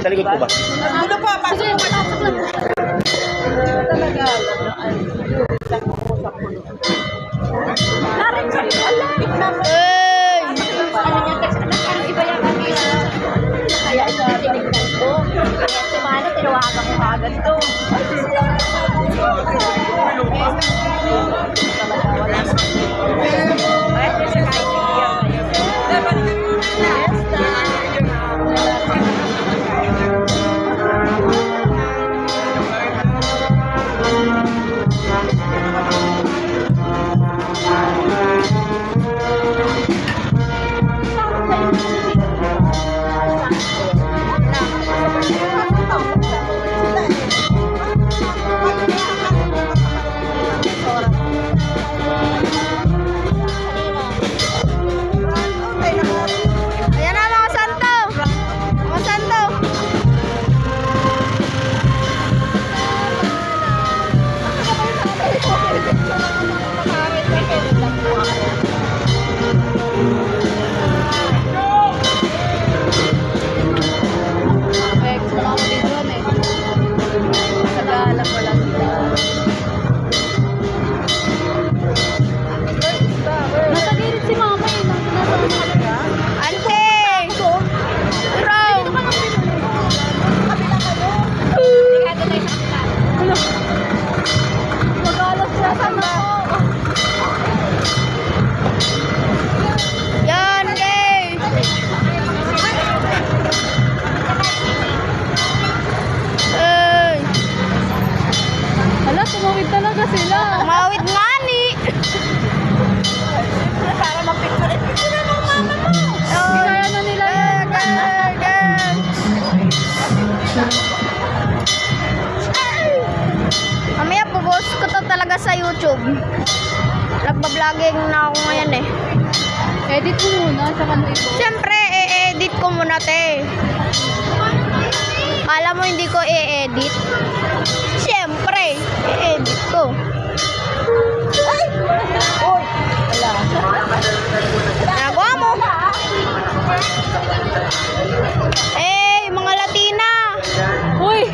Sa likod ko ba? Ano pa? Pasok mo pa. Talaga. Narin sa alay. Hey! Ano niya? Parang iba yung kanina. Kaya ito tinignan ko. Kaya sumano, tinawagan ko agad to. Tumawid talaga sila. Tumawid nga ni. Para mag-picture. Picture na ng mama mo. Ginaya na nila yun. Mamaya post ko to talaga sa YouTube. Nagba-vlogging na ako ngayon eh. Edit mo muna, saka mo ito. Siyempre, i-edit ko muna te. Alam mo hindi ko i-edit? Siyempre, i-edit ko. Ay! Uy! Wala. Nagawa mo? Eh, mga Latina! Uy!